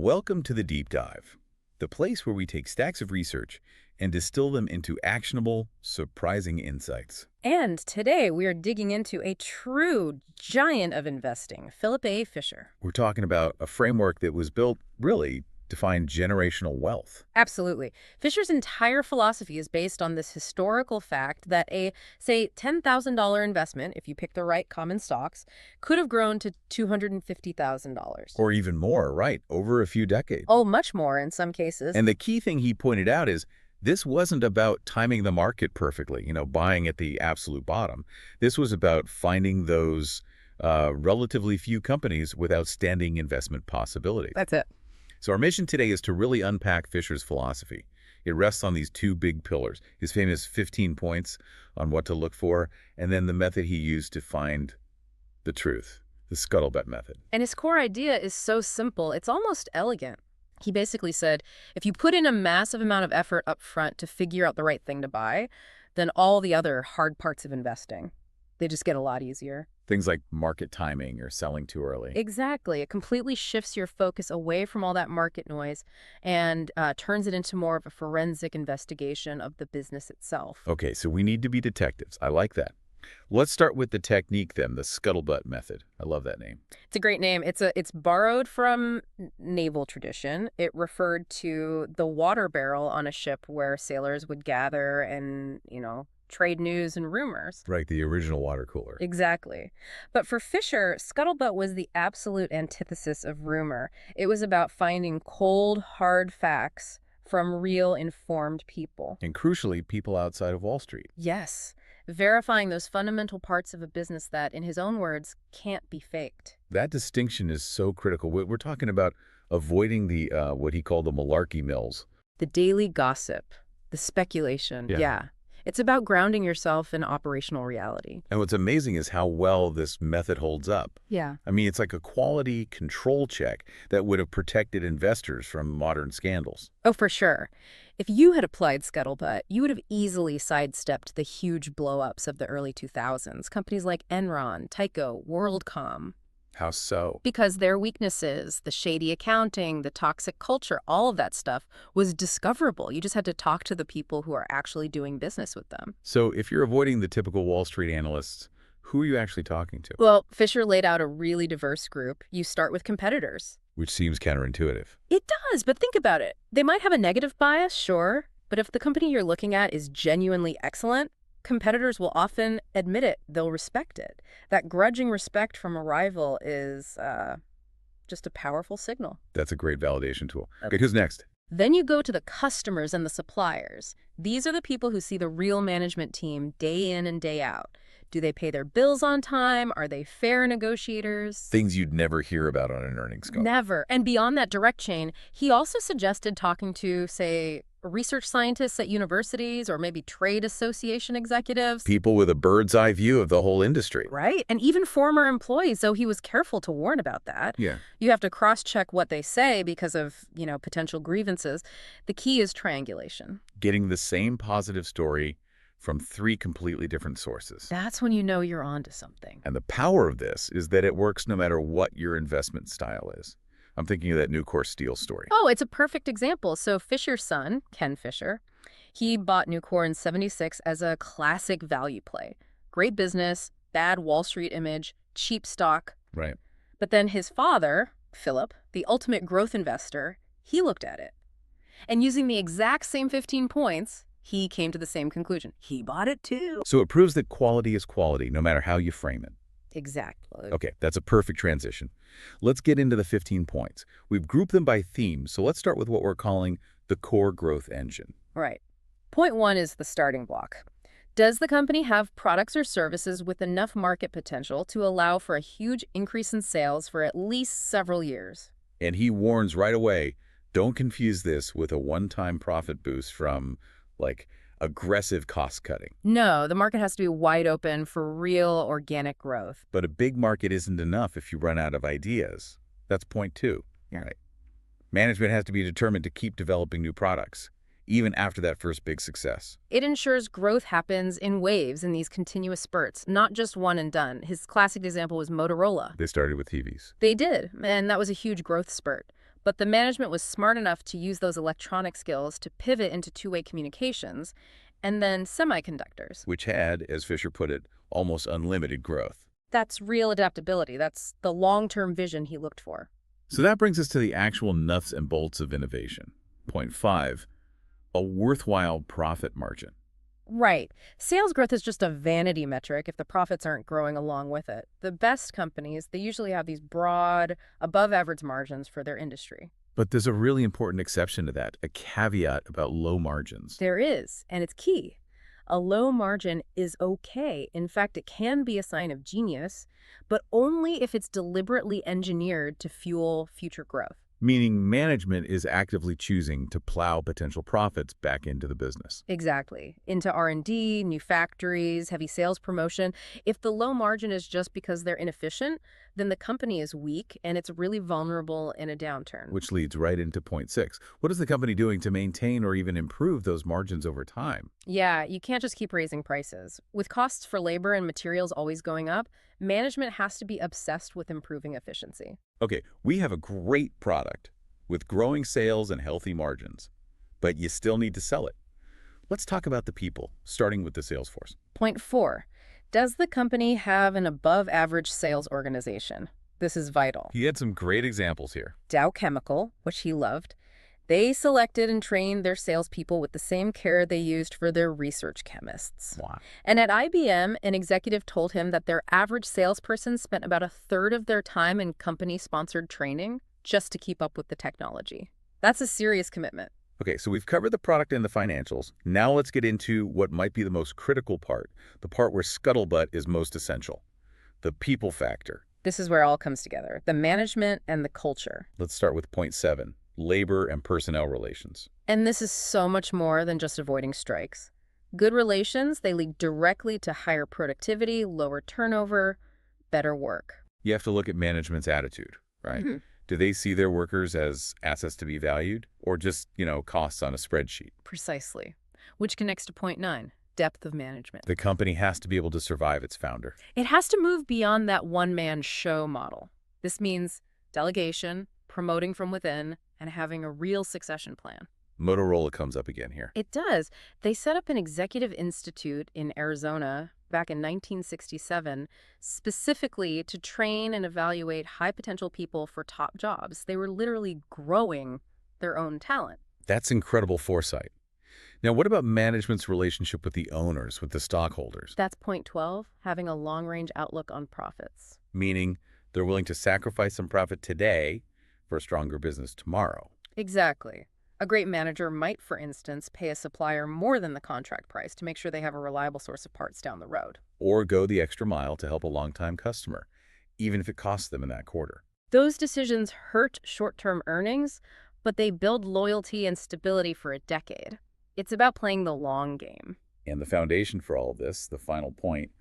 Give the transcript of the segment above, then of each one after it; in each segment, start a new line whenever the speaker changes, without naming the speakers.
Welcome to the Deep Dive, the place where we take stacks of research and distill them into actionable, surprising insights.
And today we are digging into a true giant of investing, Philip A. Fisher.
We're talking about a framework that was built, really, to find generational wealth.
Absolutely. Fisher's entire philosophy is based on this historical fact that a, say, $10,000 investment, if you pick the right common stocks, could have grown to $250,000.
Or even more, right, over a few decades.
Oh, much more in some cases.
And the key thing he pointed out is this wasn't about timing the market perfectly, buying at the absolute bottom. This was about finding those relatively few companies with outstanding investment possibilities.
That's it.
So our mission today is to really unpack Fisher's philosophy. It rests on these two big pillars, his famous 15 points on what to look for, and then the method he used to find the truth, the scuttlebutt method.
And his core idea is so simple, it's almost elegant. He basically said, if you put in a massive amount of effort up front to figure out the right thing to buy, then all the other hard parts of investing, they just get a lot easier.
Things like market timing or selling too early.
Exactly. It completely shifts your focus away from all that market noise and turns it into more of a forensic investigation of the business itself.
Okay, so we need to be detectives. I like that. Let's start with the technique then, the scuttlebutt method. I love that name.
It's a great name. It's borrowed from naval tradition. It referred to the water barrel on a ship where sailors would gather and, trade news and rumors.
Right, the original water cooler.
Exactly. But for Fisher, scuttlebutt was the absolute antithesis of rumor. It was about finding cold, hard facts from real, informed people.
And crucially, people outside of Wall Street.
Yes. Verifying those fundamental parts of a business that, in his own words, can't be faked.
That distinction is so critical. We're talking about avoiding the what he called the malarkey mills.
The daily gossip, the speculation. Yeah. It's about grounding yourself in operational reality.
And what's amazing is how well this method holds up.
Yeah.
I mean, it's like a quality control check that would have protected investors from modern scandals.
Oh, for sure. If you had applied scuttlebutt, you would have easily sidestepped the huge blow-ups of the early 2000s. Companies like Enron, Tyco, WorldCom.
How so?
Because their weaknesses, the shady accounting, the toxic culture, all of that stuff was discoverable. You just had to talk to the people who are actually doing business with them.
So if you're avoiding the typical Wall Street analysts, who are you actually talking to?
Well, Fisher laid out a really diverse group. You start with competitors.
Which seems counterintuitive.
It does, but think about it. They might have a negative bias, sure, but if the company you're looking at is genuinely excellent, competitors will often admit it. They'll respect it. That grudging respect from a rival is just a powerful signal.
That's a great validation tool. Okay, who's next?
Then you go to the customers and the suppliers. These are the people who see the real management team day in and day out. Do they pay their bills on time? Are they fair negotiators?
Things you'd never hear about on an earnings call.
Never. And beyond that direct chain, he also suggested talking to, say, research scientists at universities or maybe trade association executives.
People with a bird's eye view of the whole industry.
Right. And even former employees, so he was careful to warn about that.
Yeah.
You have to cross-check what they say because of, potential grievances. The key is triangulation.
Getting the same positive story from three completely different sources.
That's when you know you're onto something.
And the power of this is that it works no matter what your investment style is. I'm thinking of that Nucor Steel story.
Oh, it's a perfect example. So Fisher's son, Ken Fisher, he bought Nucor in '76 as a classic value play. Great business, bad Wall Street image, cheap stock.
Right.
But then his father, Philip, the ultimate growth investor, he looked at it. And using the exact same 15 points, he came to the same conclusion. He bought it too.
So it proves that quality is quality, no matter how you frame it.
Exactly.
Okay, that's a perfect transition. Let's get into the 15 points. We've grouped them by theme, so let's start with what we're calling the core growth engine.
Right. Point 1 is the starting block. Does the company have products or services with enough market potential to allow for a huge increase in sales for at least several years?
And he warns right away, don't confuse this with a one-time profit boost from, aggressive cost-cutting.
No, the market has to be wide open for real organic growth.
But a big market isn't enough if you run out of ideas. That's point 2.
Yeah.
Right. Management has to be determined to keep developing new products, even after that first big success.
It ensures growth happens in waves, in these continuous spurts, not just one and done. His classic example was Motorola.
They started with TVs.
They did, and that was a huge growth spurt. But the management was smart enough to use those electronic skills to pivot into two-way communications and then semiconductors.
Which had, as Fisher put it, almost unlimited growth.
That's real adaptability. That's the long-term vision he looked for.
So that brings us to the actual nuts and bolts of innovation. Point 5, a worthwhile profit margin.
Right. Sales growth is just a vanity metric if the profits aren't growing along with it. The best companies, they usually have these broad, above-average margins for their industry.
But there's a really important exception to that, a caveat about low margins.
There is, and it's key. A low margin is okay. In fact, it can be a sign of genius, but only if it's deliberately engineered to fuel future growth.
Meaning management is actively choosing to plow potential profits back into the business.
Exactly. Into R&D, new factories, heavy sales promotion. If the low margin is just because they're inefficient, then the company is weak and it's really vulnerable in a downturn.
Which leads right into point 6. What is the company doing to maintain or even improve those margins over time?
Yeah, you can't just keep raising prices. With costs for labor and materials always going up, management has to be obsessed with improving efficiency.
Okay, we have a great product with growing sales and healthy margins, but you still need to sell it. Let's talk about the people, starting with the sales force.
Point 4. Does the company have an above-average sales organization? This is vital.
He had some great examples here.
Dow Chemical, which he loved, they selected and trained their salespeople with the same care they used for their research chemists.
Wow.
And at IBM, an executive told him that their average salesperson spent about a third of their time in company-sponsored training just to keep up with the technology. That's a serious commitment.
Okay, so we've covered the product and the financials. Now let's get into what might be the most critical part, the part where scuttlebutt is most essential, the people factor.
This is where it all comes together, the management and the culture.
Let's start with point 7, labor and personnel relations.
And this is so much more than just avoiding strikes. Good relations, they lead directly to higher productivity, lower turnover, better work.
You have to look at management's attitude, right? Do they see their workers as assets to be valued or just, costs on a spreadsheet?
Precisely. Which connects to point 9, depth of management.
The company has to be able to survive its founder.
It has to move beyond that one-man show model. This means delegation, promoting from within, and having a real succession plan.
Motorola comes up again here.
It does. They set up an executive institute in Arizona back in 1967, specifically to train and evaluate high-potential people for top jobs. They were literally growing their own talent.
That's incredible foresight. Now, what about management's relationship with the owners, with the stockholders?
That's point 12, having a long-range outlook on profits.
Meaning they're willing to sacrifice some profit today for a stronger business tomorrow.
Exactly. A great manager might, for instance, pay a supplier more than the contract price to make sure they have a reliable source of parts down the road.
Or go the extra mile to help a longtime customer, even if it costs them in that quarter.
Those decisions hurt short-term earnings, but they build loyalty and stability for a decade. It's about playing the long game.
And the foundation for all of this, the final point,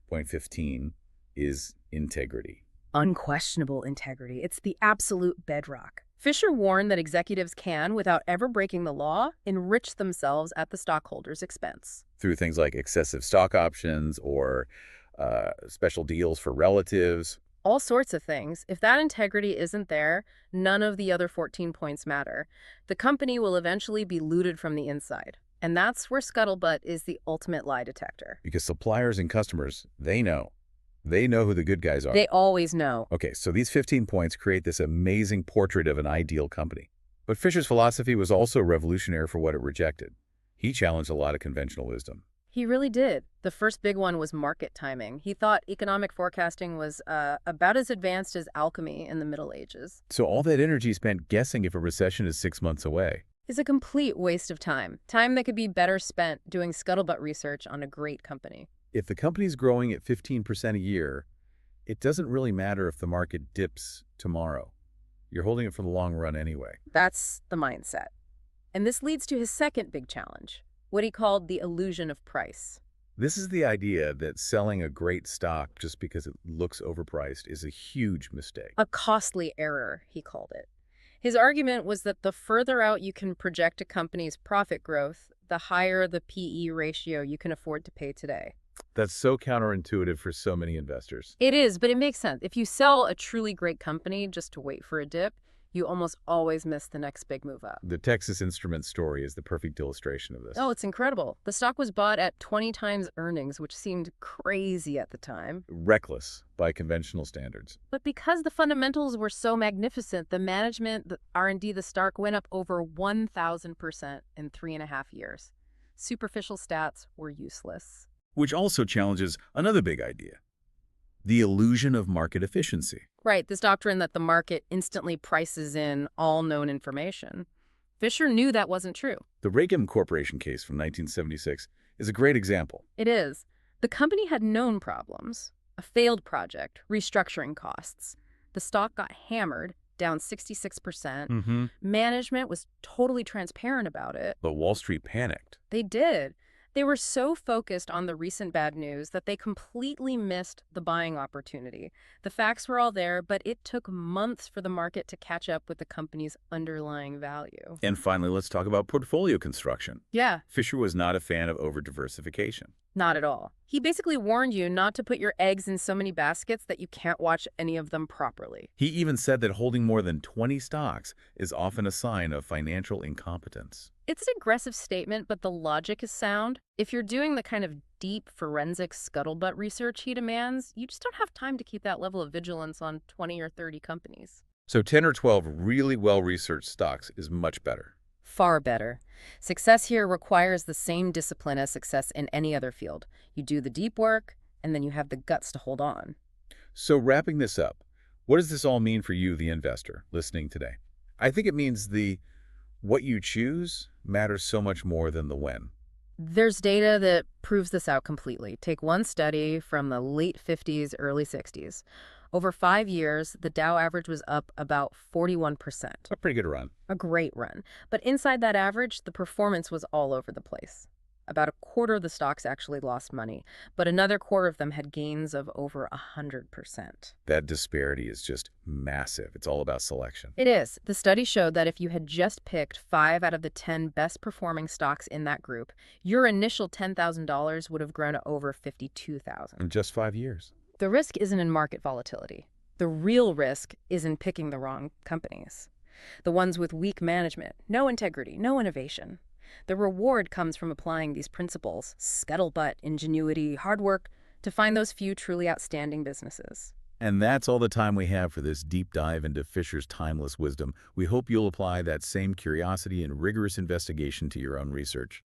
point 15, is integrity.
Unquestionable integrity. It's the absolute bedrock. Fisher warned that executives can, without ever breaking the law, enrich themselves at the stockholders' expense.
Through things like excessive stock options or special deals for relatives.
All sorts of things. If that integrity isn't there, none of the other 14 points matter. The company will eventually be looted from the inside. And that's where scuttlebutt is the ultimate lie detector.
Because suppliers and customers, they know. They know who the good guys are.
They always know.
Okay, so these 15 points create this amazing portrait of an ideal company. But Fisher's philosophy was also revolutionary for what it rejected. He challenged a lot of conventional wisdom.
He really did. The first big one was market timing. He thought economic forecasting was about as advanced as alchemy in the Middle Ages.
So all that energy spent guessing if a recession is 6 months away
Is a complete waste of time. Time that could be better spent doing scuttlebutt research on a great company.
If the company's growing at 15% a year, it doesn't really matter if the market dips tomorrow. You're holding it for the long run anyway.
That's the mindset. And this leads to his second big challenge, what he called the illusion of price.
This is the idea that selling a great stock just because it looks overpriced is a huge mistake.
A costly error, he called it. His argument was that the further out you can project a company's profit growth, the higher the PE ratio you can afford to pay today.
That's so counterintuitive for so many investors.
It is, but it makes sense. If you sell a truly great company just to wait for a dip, You almost always miss the next big move up.
The Texas Instruments story is the perfect illustration of this.
Oh, it's incredible. The stock was bought at 20 times earnings, which seemed crazy at the time.
Reckless by conventional standards.
But because the fundamentals were so magnificent, the management, the R&D, the stock went up over 1,000% in 3.5 years. Superficial stats were useless.
Which also challenges another big idea: the illusion of market efficiency.
Right, this doctrine that the market instantly prices in all known information. Fisher knew that wasn't true.
The Raycom Corporation case from 1976 is a great example.
It is. The company had known problems, a failed project, restructuring costs. The stock got hammered, down 66%. Management was totally transparent about it.
But Wall Street panicked.
They did. They were so focused on the recent bad news that they completely missed the buying opportunity. The facts were all there, but it took months for the market to catch up with the company's underlying value.
And finally, let's talk about portfolio construction.
Yeah,
Fisher was not a fan of over-diversification.
not at all. He basically warned you not to put your eggs in so many baskets that you can't watch any of them properly.
He even said that holding more than 20 stocks is often a sign of financial incompetence.
It's an aggressive statement, but the logic is sound. If you're doing the kind of deep forensic scuttlebutt research he demands, you just don't have time to keep that level of vigilance on 20 or 30 companies.
So 10 or 12 really well-researched stocks is much better.
Far better. Success here requires the same discipline as success in any other field. You do the deep work, and then you have the guts to hold on.
So wrapping this up, what does this all mean for you, the investor, listening today? I think it means what you choose matters so much more than the when.
There's data that proves this out completely. Take one study from the late 50s, early 60s. Over 5 years, the Dow average was up about 41%.
A pretty good run.
A great run. But inside that average, the performance was all over the place. About a quarter of the stocks actually lost money, but another quarter of them had gains of over 100%.
That disparity is just massive. It's all about selection.
It is. The study showed that if you had just picked 5 out of the 10 best performing stocks in that group, your initial $10,000 would have grown to over $52,000.
In just 5 years.
The risk isn't in market volatility. The real risk is in picking the wrong companies. The ones with weak management, no integrity, no innovation. The reward comes from applying these principles, scuttlebutt, ingenuity, hard work, to find those few truly outstanding businesses.
And that's all the time we have for this deep dive into Fisher's timeless wisdom. We hope you'll apply that same curiosity and rigorous investigation to your own research.